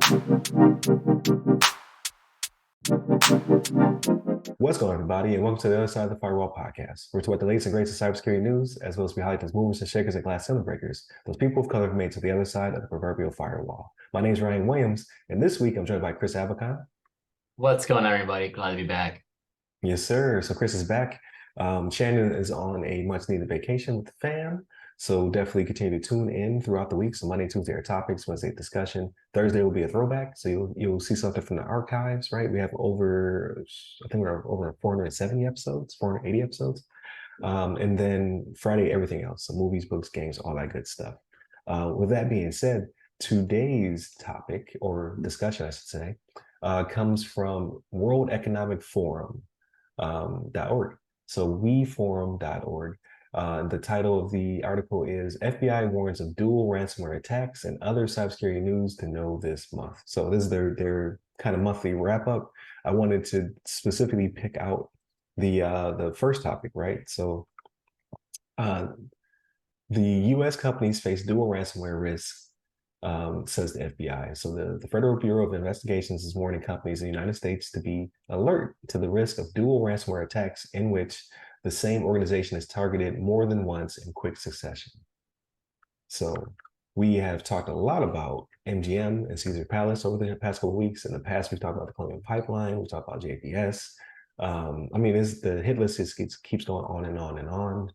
What's going on, everybody, and welcome to the other side of the Firewall podcast. We're talking about the latest and greatest of cybersecurity news, as well as we highlight those movers and shakers and glass ceiling breakers, those people of color who made it to the other side of the proverbial firewall. My name is Ryan Williams, and this week I'm joined by Chris Abacon. What's going on, everybody? Glad to be back. Yes, sir. So Chris is back. Shannon is on a much-needed vacation with the fam, so definitely continue to tune in throughout the week. So Monday, Tuesday are topics, Wednesday discussion. Thursday will be a throwback, so you'll see something from the archives, right? We have I think we're over 470 episodes, 480 episodes. And then Friday, everything else. So movies, books, games, all that good stuff. With that being said, today's topic or discussion, I should say, comes from World Economic Forum .org. So weforum.org. The title of the article is FBI warns of dual ransomware attacks and other cybersecurity news to know this month. So this is their kind of monthly wrap up. I wanted to specifically pick out the first topic, right? So the U.S. companies face dual ransomware risks, says the FBI. So the Federal Bureau of Investigations is warning companies in the United States to be alert to the risk of dual ransomware attacks in which the same organization is targeted more than once in quick succession. So we have talked a lot about MGM and Caesar Palace over the past couple of weeks. In the past, we've talked about the Colonial Pipeline, we talked about JPS. The hit list just keeps going on and on and on.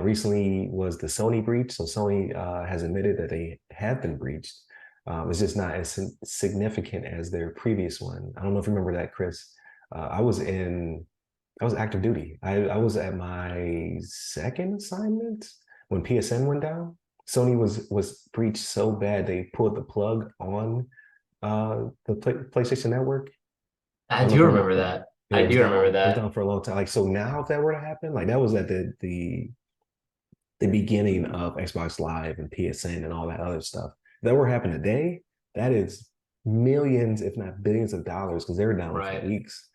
Recently was the Sony breach. So Sony has admitted that they have been breached. It's just not as significant as their previous one. I don't know if you remember that, Chris. I was active duty. I was at my second assignment when PSN went down. Sony was breached so bad they pulled the plug on the PlayStation Network. I do remember that. Yeah, I do remember it was that. down for a long time. Like, so now if that were to happen, like that was at the beginning of Xbox Live and PSN and all that other stuff. If that were to happen today, that is millions, if not billions of dollars, because they were down for weeks.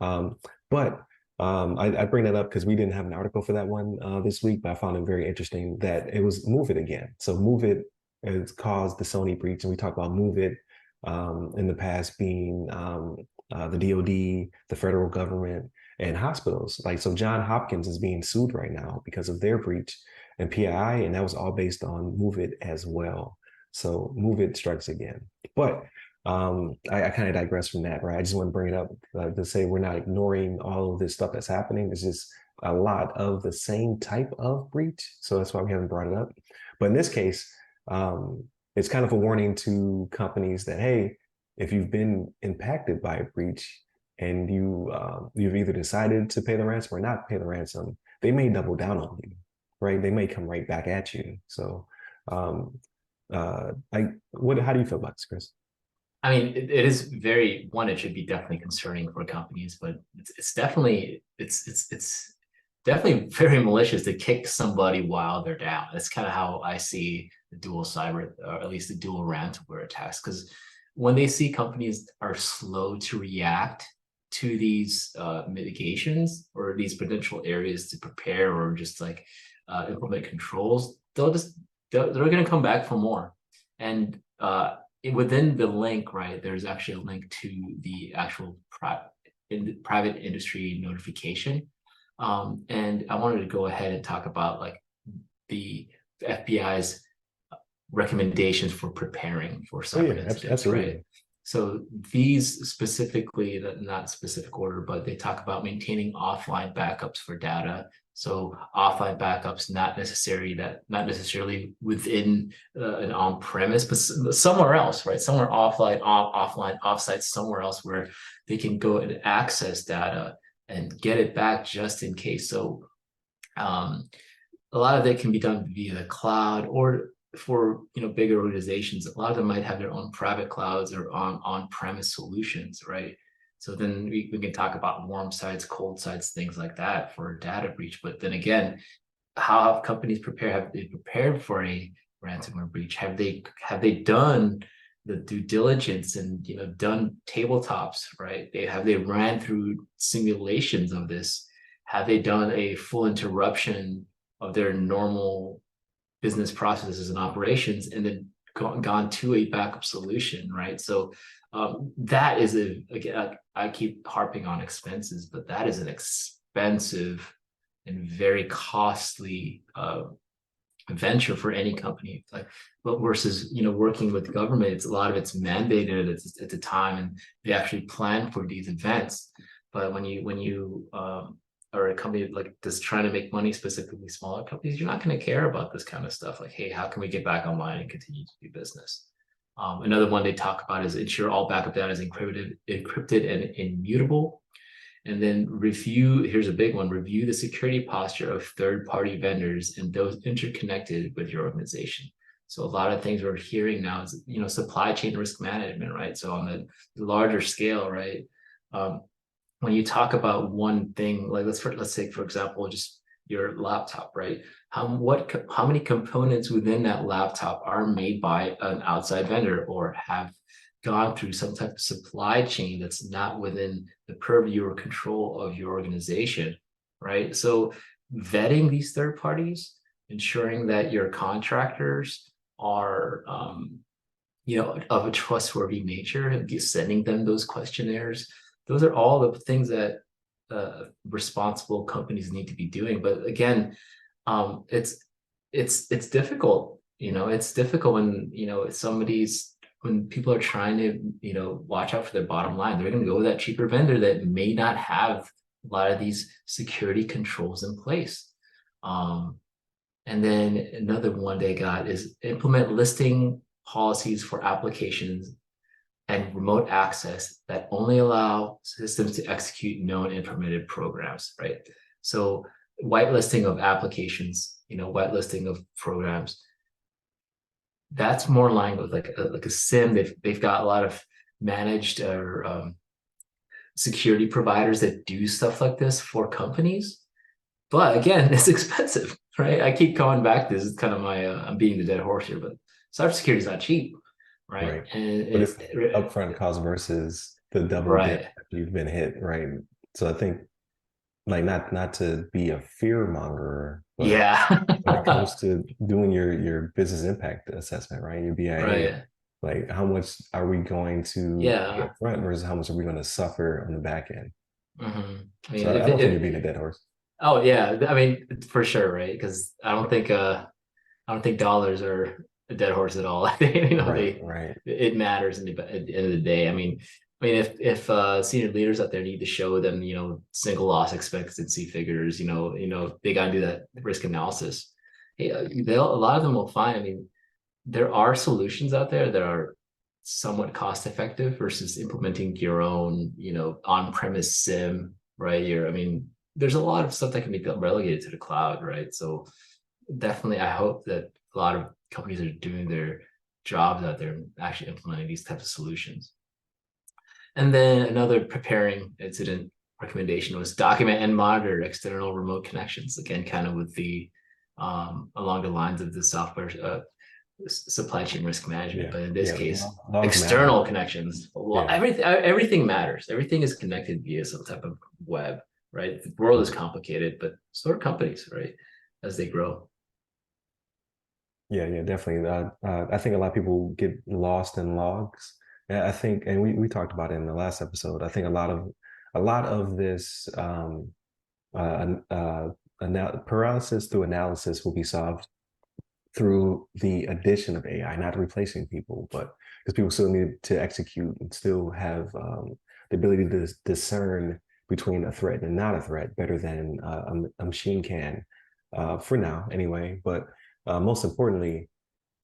But I bring that up because we didn't have an article for that one this week, but I found it very interesting that it was MOVEit again. So MOVEit has caused the Sony breach, and we talked about MOVEit in the past being the DoD, the federal government, and hospitals. Like, so John Hopkins is being sued right now because of their breach and PII, and that was all based on MOVEit as well. So MOVEit strikes again. But I kind of digress from that, right? I just want to bring it up to say we're not ignoring all of this stuff that's happening. It's just a lot of the same type of breach. So that's why we haven't brought it up. But in this case, it's kind of a warning to companies that, hey, if you've been impacted by a breach and you've either decided to pay the ransom or not pay the ransom, they may double down on you, right? They may come right back at you. So how do you feel about this, Chris? I mean, it is very one. It should be definitely concerning for companies, but it's definitely definitely very malicious to kick somebody while they're down. That's kind of how I see the dual cyber, or at least the dual ransomware attacks. Because when they see companies are slow to react to these mitigations or these potential areas to prepare or just like implement controls, they're going to come back for more. And within the link, right, there's actually a link to the actual private industry notification. And I wanted to go ahead and talk about like the FBI's recommendations for preparing for cyber incidents, right? So these specifically, not specific order, but they talk about maintaining offline backups for data. So offline backups, not necessarily within an on-premise, but somewhere else, right? Somewhere offline, offsite, somewhere else where they can go and access data and get it back just in case. So a lot of it can be done via the cloud, or for bigger organizations, a lot of them might have their own private clouds or on-premise solutions, right? So then we can talk about warm sites, cold sites, things like that for a data breach. But then again, how have companies prepared? Have they prepared for a ransomware breach? Have they done the due diligence and done tabletops, right? Have they ran through simulations of this? Have they done a full interruption of their normal business processes and operations, and then gone to a backup solution, right? So that is again, I keep harping on expenses, but that is an expensive and very costly venture for any company. Like, but versus working with government, it's a lot of it's mandated at the time, and they actually plan for these events. But when you are a company like this trying to make money, specifically smaller companies, you're not going to care about this kind of stuff. Like, hey, how can we get back online and continue to do business? Another one they talk about is ensure all backup data is encrypted and immutable. And then here's a big one, review the security posture of third-party vendors and those interconnected with your organization. So a lot of things we're hearing now is, supply chain risk management, right? So on the larger scale, right? When you talk about one thing, like let's take, for example, just your laptop, right? How many components within that laptop are made by an outside vendor or have gone through some type of supply chain that's not within the purview or control of your organization, right? So vetting these third parties, ensuring that your contractors are, of a trustworthy nature, and sending them those questionnaires. Those are all the things that responsible companies need to be doing. But again, it's difficult. It's difficult when people are trying to watch out for their bottom line. They're going to go with that cheaper vendor that may not have a lot of these security controls in place. And then another one they got is implement listing policies for applications and remote access that only allow systems to execute known and permitted programs, right? So whitelisting of applications, whitelisting of programs, that's more in line with like a SIM. They've got a lot of managed or security providers that do stuff like this for companies. But again, it's expensive, right? I keep coming back to this. It's kind of my I'm beating the dead horse here, but cybersecurity is not cheap, right? Right. And But it's upfront cost versus the double dip right. you've been hit, right? So I think, like, not to be a fear monger, but Yeah. when it comes to doing your business impact assessment, right? Your BIA, Right. like, how much are we going to pay Yeah. up front versus how much are we going to suffer on the back end? I So mean, I don't think you're being a dead horse. oh yeah, I mean, for sure, right? Because I don't think dollars are a dead horse at all. I think Right, right. it matters at the end of the day. I mean, if senior leaders out there need to show them, single loss expectancy figures, they got to do that risk analysis. Hey, a lot of them will find. I mean, there are solutions out there that are somewhat cost effective versus implementing your own, on-premise SIM, right? There's a lot of stuff that can be relegated to the cloud, right? So definitely, I hope that a lot of companies are doing their jobs out there and actually implementing these types of solutions. And then another preparing incident recommendation was document and monitor external remote connections. Again, kind of with the along the lines of the software supply chain risk management, Yeah, but in this yeah. case, Logs matter. external connections. Well, Yeah. everything matters. Everything is connected via some type of web, right? The world is complicated, but so are companies, right? As they grow. Yeah, yeah, definitely. I think a lot of people get lost in logs. Yeah, I think, and we talked about it in the last episode. I think a lot of this paralysis through analysis will be solved through the addition of AI, not replacing people, but because people still need to execute and still have the ability to discern between a threat and not a threat better than a machine can, for now anyway. But most importantly,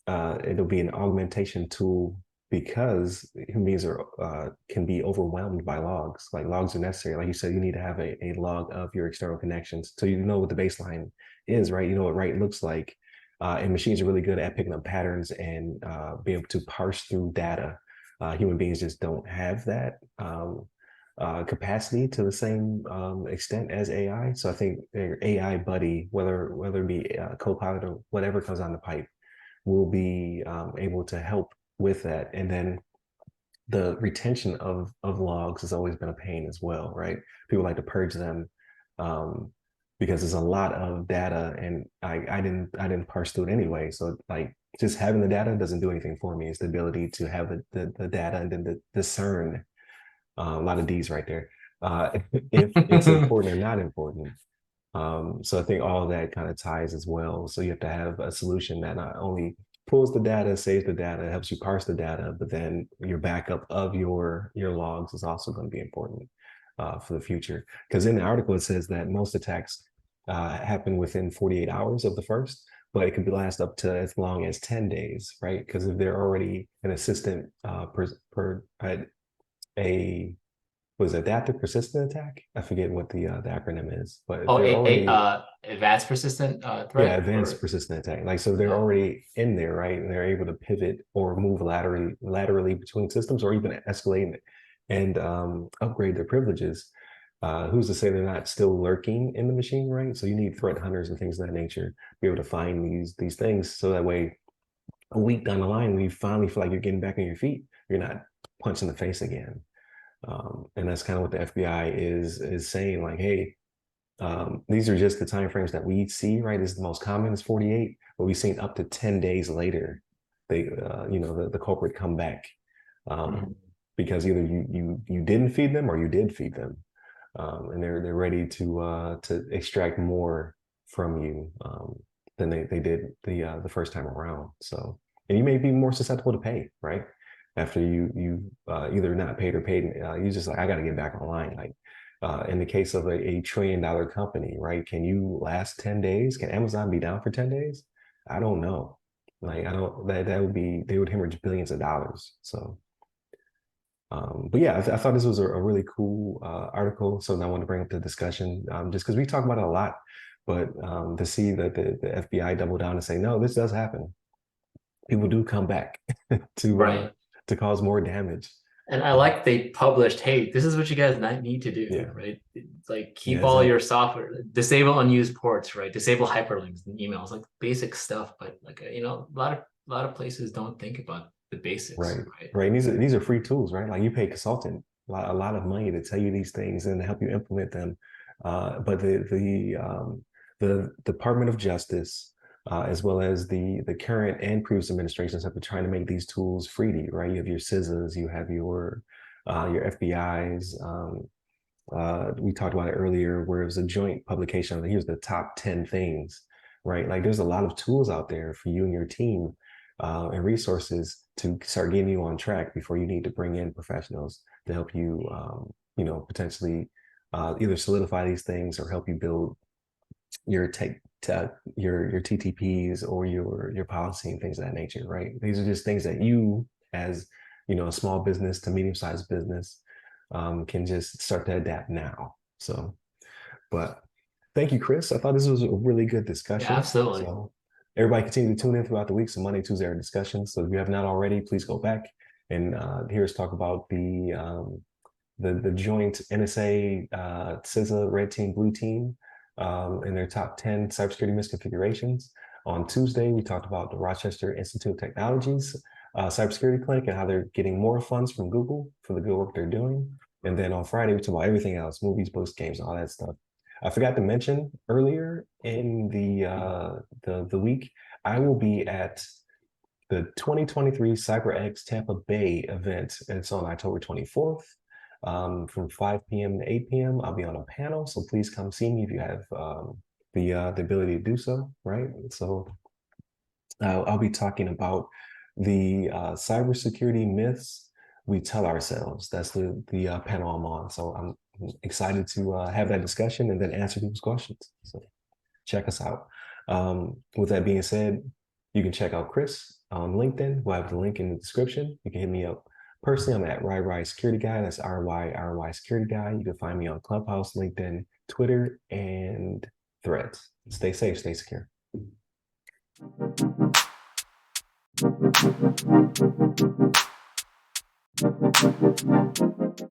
it'll be an augmentation tool because human beings can be overwhelmed by logs. Like, logs are necessary. Like you said, you need to have a log of your external connections so you know what the baseline is, right? You know what right looks like. And machines are really good at picking up patterns and be able to parse through data. Human beings just don't have that capacity to the same extent as AI. So I think their AI buddy, whether it be a Copilot or whatever comes on the pipe, will be able to help with that. And then the retention of logs has always been a pain as well, right? People like to purge them because there's a lot of data, and I didn't parse through it anyway. So, like, just having the data doesn't do anything for me. It's the ability to have the data and then discern a lot of D's right there. If it's important or not important. So I think all of that kind of ties as well. So you have to have a solution that not only pulls the data, saves the data, helps you parse the data, but then your backup of your logs is also going to be important for the future. Because in the article, it says that most attacks happen within 48 hours of the first, but it could last up to as long as 10 days, right? Because if they're already an assistant a was adaptive persistent attack. I forget what the acronym is, but if Oh, they're already advanced persistent yeah, threat advanced or persistent attack. Like so they're already in there, right? And they're able to pivot or move laterally between systems or even escalate and upgrade their privileges. Who's to say they're not still lurking in the machine, right? So you need threat hunters and things of that nature to be able to find these things so that way a week down the line, when you finally feel like you're getting back on your feet, you're not punched in the face again. And that's kind of what the FBI is saying, like, hey, these are just the timeframes that we see, right? This is the most common is 48, but we've seen up to 10 days later, the culprit come back Mhm. because either you didn't feed them or you did feed them, and they're ready to extract more from you than they did the first time around. So, and you may be more susceptible to pay, right? After you either not paid or paid, you just like I got to get back online, like. In the case of a $1 trillion company, right? Can you last 10 days? Can Amazon be down for 10 days? I don't know. Like, I don't, that would be, they would hemorrhage billions of dollars. So, but yeah, I thought this was a really cool article. So I want to bring up the discussion just because we talk about it a lot, but to see that the FBI double down and say, no, this does happen. People do come back Right. to cause more damage. And I Um, like they published, hey, this is what you guys need to do, yeah, right? It's like yeah, keep all exactly. your software, disable unused ports, right? Disable hyperlinks and emails, like basic stuff. But like a lot of places don't think about the basics, Right, right? right. And these are free tools, right? Like you pay a consultant a lot of money to tell you these things and to help you implement them. But the Department of Justice, as well as the current and previous administrations, have been trying to make these tools free to you, right? You have your CISAs, you have your FBI's. We talked about it earlier, where it was a joint publication. Here's the top 10 things, right? Like there's a lot of tools out there for you and your team and resources to start getting you on track before you need to bring in professionals to help you, potentially either solidify these things or help you build your your TTPs or your policy and things of that nature, right? These are just things that you, as a small business to medium-sized business, can just start to adapt now. So, but thank you, Chris. I thought this was a really good Yeah, discussion. absolutely. So everybody continue to tune in throughout the week. So Monday, Tuesday are discussions. So if you have not already, please go back and hear us talk about the joint NSA CISA Red Team Blue Team and their top 10 cybersecurity misconfigurations. On Tuesday, we talked about the Rochester Institute of Technologies cybersecurity clinic and how they're getting more funds from Google for the good work they're doing. And then on Friday, we talked about everything else, movies, books, games, all that stuff. I forgot to mention earlier in the week, I will be at the 2023 CyberX Tampa Bay event. It's on October 24th from 5 p.m. to 8 p.m. I'll be on a panel, so please come see me if you have the ability to do so, right? So I'll be talking about the cybersecurity myths we tell ourselves. That's the panel I'm on. So I'm excited to have that discussion and then answer people's questions. So check us out. With that being said, you can check out Chris on LinkedIn. We'll have the link in the description. You can hit me up personally. I'm at RY Security Guy. That's RY Security Guy. You can find me on Clubhouse, LinkedIn, Twitter, and Threads. Stay safe, stay secure.